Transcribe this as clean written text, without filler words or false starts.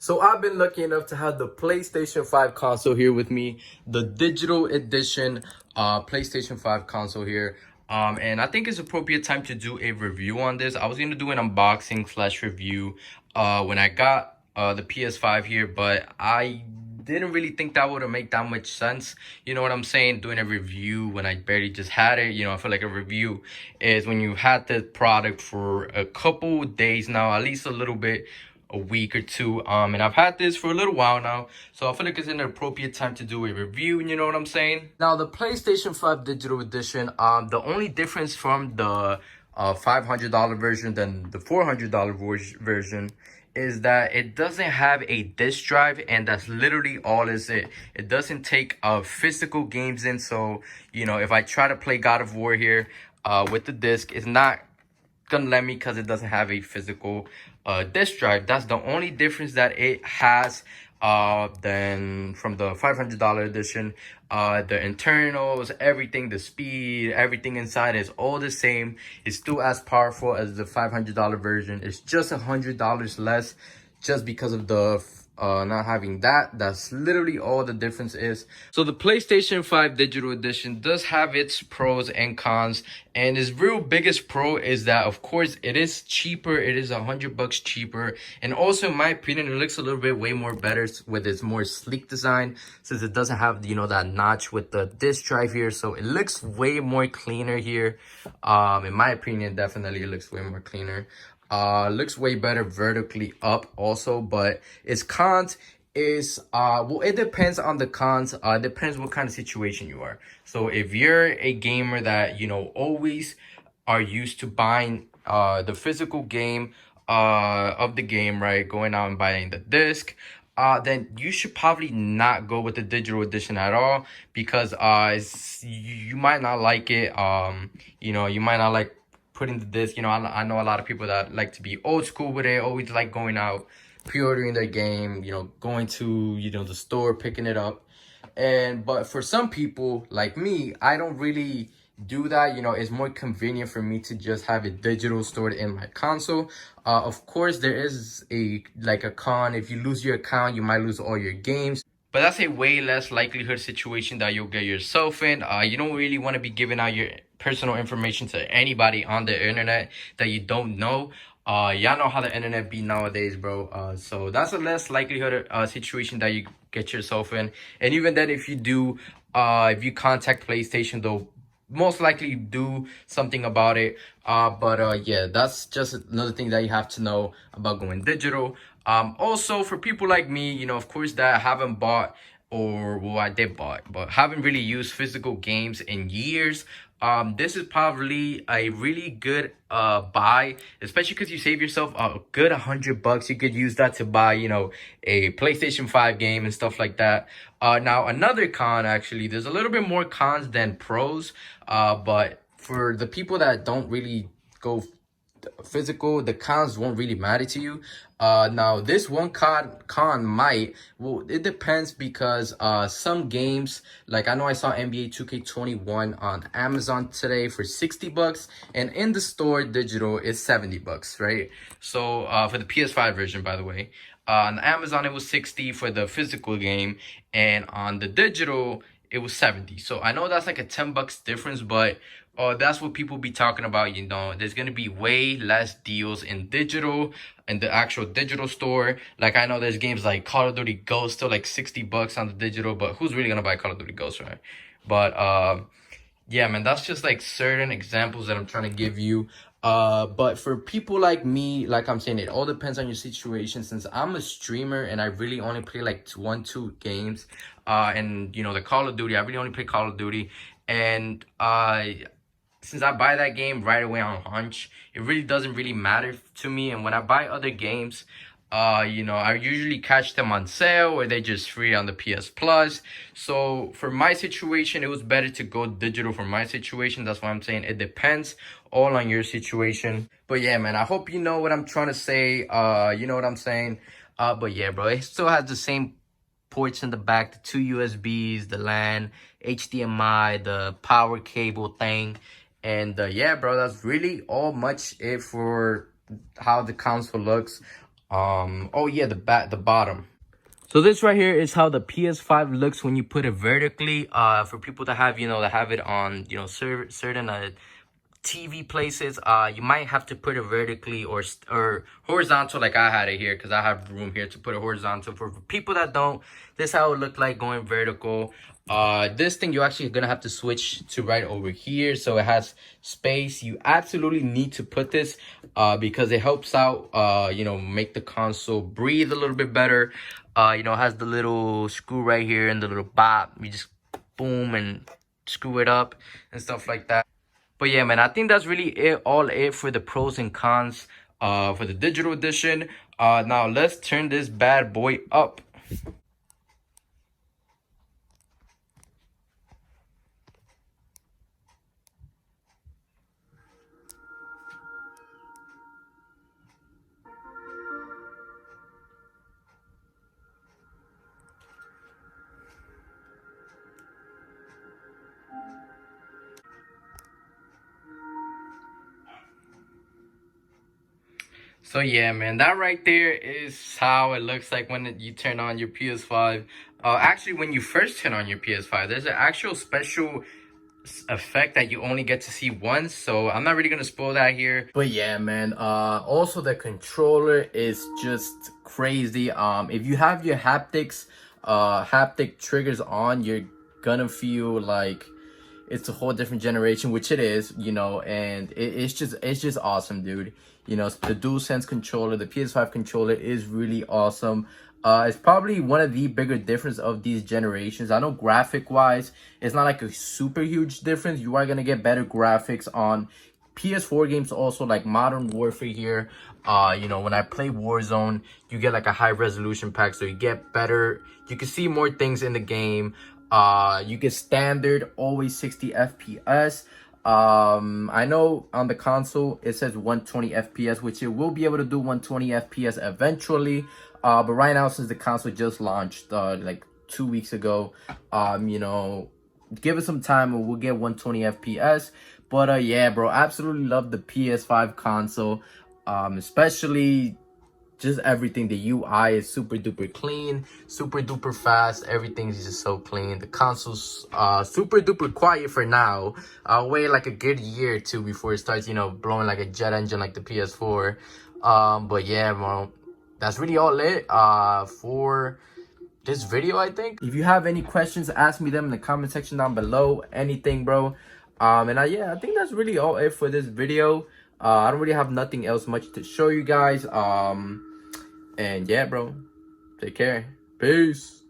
So I've been lucky enough to have the PlayStation 5 console here with me, the digital edition PlayStation 5 console here. And I think it's appropriate time to do a review on this. I was going to do an unboxing slash review when I got the PS5 here, but I didn't really think that would make that much sense. You know what I'm saying? Doing a review when I barely just had it. I feel like a review is when you had the product for a couple days now, at least a little bit, a week or two, and I've had this for a little while now, so I feel like it's an appropriate time to do a review. You know what I'm saying? Now, the PlayStation 5 digital edition, the only difference from the $500 version than the $400 version is that it doesn't have a disc drive, and that's literally all is it. It doesn't take physical games in, so if I try to play God of War here with the disc, it's not gonna let me because it doesn't have a physical disc drive. That's the only difference that it has then from the $500 edition. The internals, everything, the speed, everything inside is all the same. It's still as powerful as the $500 version. It's just $100 less just because of the not having that. That's literally all the difference is. So the PlayStation 5 digital edition does have its pros and cons, and its real biggest pro is that, of course, it is cheaper. It is $100 cheaper, and also, in my opinion, it looks a little bit way more better with its more sleek design, since it doesn't have that notch with the disc drive here. So it looks way more cleaner here. In my opinion, definitely it looks way more cleaner. Looks way better vertically up also, but its cons is well, it depends on the cons. It depends what kind of situation you are. So if you're a gamer that always are used to buying the physical game of the game, right, going out and buying the disc, then you should probably not go with the digital edition at all, because you might not like it. You might not like putting the disc. I know a lot of people that like to be old school with it, always like going out, pre-ordering their game, going to the store, picking it up. But for some people like me, I don't really do that. It's more convenient for me to just have it digital stored in my console. Of course, there is a con. If you lose your account, you might lose all your games, but that's a way less likelihood situation that you'll get yourself in. You don't really want to be giving out your personal information to anybody on the internet that you don't know. Y'all know how the internet be nowadays, bro. So that's a less likelihood situation that you get yourself in. And even then, if you do, if you contact PlayStation, they'll most likely do something about it. But yeah, that's just another thing that you have to know about going digital. Also, for people like me, of course, that haven't bought, or well, I did buy, but haven't really used physical games in years, this is probably a really good buy, especially because you save yourself a good $100. You could use that to buy, a PlayStation 5 game and stuff like that. Now, another con, actually, there's a little bit more cons than pros, but for the people that don't really go physical, the cons won't really matter to you. Now this one con might, well, it depends, because some games, like I know I saw NBA 2K21 on Amazon today for $60, and in the store digital is $70, right? So for the PS5 version, by the way, on Amazon it was 60 for the physical game, and on the digital it was 70. So I know that's like a $10 difference, but that's what people be talking about. There's gonna be way less deals in digital, in the actual digital store. Like, I know there's games like Call of Duty Ghost still like $60 on the digital, but who's really gonna buy Call of Duty Ghost, right? But yeah, man, that's just like certain examples that I'm trying to give you. But for people like me, like I'm saying, it all depends on your situation. Since I'm a streamer and I really only play like 1-2 games, and the Call of Duty, I really only play Call of Duty, and since I buy that game right away on hunch, it really doesn't really matter to me. And when I buy other games, I usually catch them on sale, or they're just free on the PS Plus. So for my situation, it was better to go digital for my situation. That's why I'm saying it depends all on your situation. But yeah, man, I hope you know what I'm trying to say. You know what I'm saying? But yeah, bro, it still has the same ports in the back, the 2 USBs, the LAN, HDMI, the power cable thing. And yeah, bro, that's really all much it for how the console looks. Oh yeah, the bottom. So this right here is how the PS5 looks when you put it vertically. For people that have, that have it on, certain TV places, you might have to put it vertically or horizontal, like I had it here, because I have room here to put it horizontal. For people that don't, this is how it looked like going vertical. This thing, you're actually gonna have to switch to right over here, so it has space. You absolutely need to put this because it helps out, make the console breathe a little bit better. It has the little screw right here and the little bop. You just boom and screw it up and stuff like that. But yeah, man, I think that's really all it for the pros and cons for the digital edition. Now let's turn this bad boy up. So yeah, man, that right there is how it looks like when you turn on your PS5. Actually, when you first turn on your PS5, there's an actual special effect that you only get to see once, so I'm not really gonna spoil that here. But yeah, man, also the controller is just crazy. If you have your haptic triggers on, you're gonna feel like it's a whole different generation, which it is, and it's just awesome, dude. The DualSense controller, the PS5 controller is really awesome. It's probably one of the bigger difference of these generations. I know graphic wise, it's not like a super huge difference. You are gonna get better graphics on PS4 games, also like Modern Warfare here. When I play Warzone, you get like a high resolution pack, so you get better. You can see more things in the game. You get standard, always 60 FPS. I know on the console it says 120 FPS, which it will be able to do 120 FPS eventually. But right now, since the console just launched like 2 weeks ago, give it some time and we'll get 120 FPS. But yeah, bro, absolutely love the PS5 console. Especially just everything. The UI is super duper clean, super duper fast. Everything's just so clean. The console's super duper quiet for now. I'll wait like a good year or two before it starts, blowing like a jet engine like the PS4. But yeah, bro, that's really all it for this video, I think. If you have any questions, ask me them in the comment section down below. Anything, bro. Yeah, I think that's really all it for this video. I don't really have nothing else much to show you guys. And yeah, bro, take care. Peace.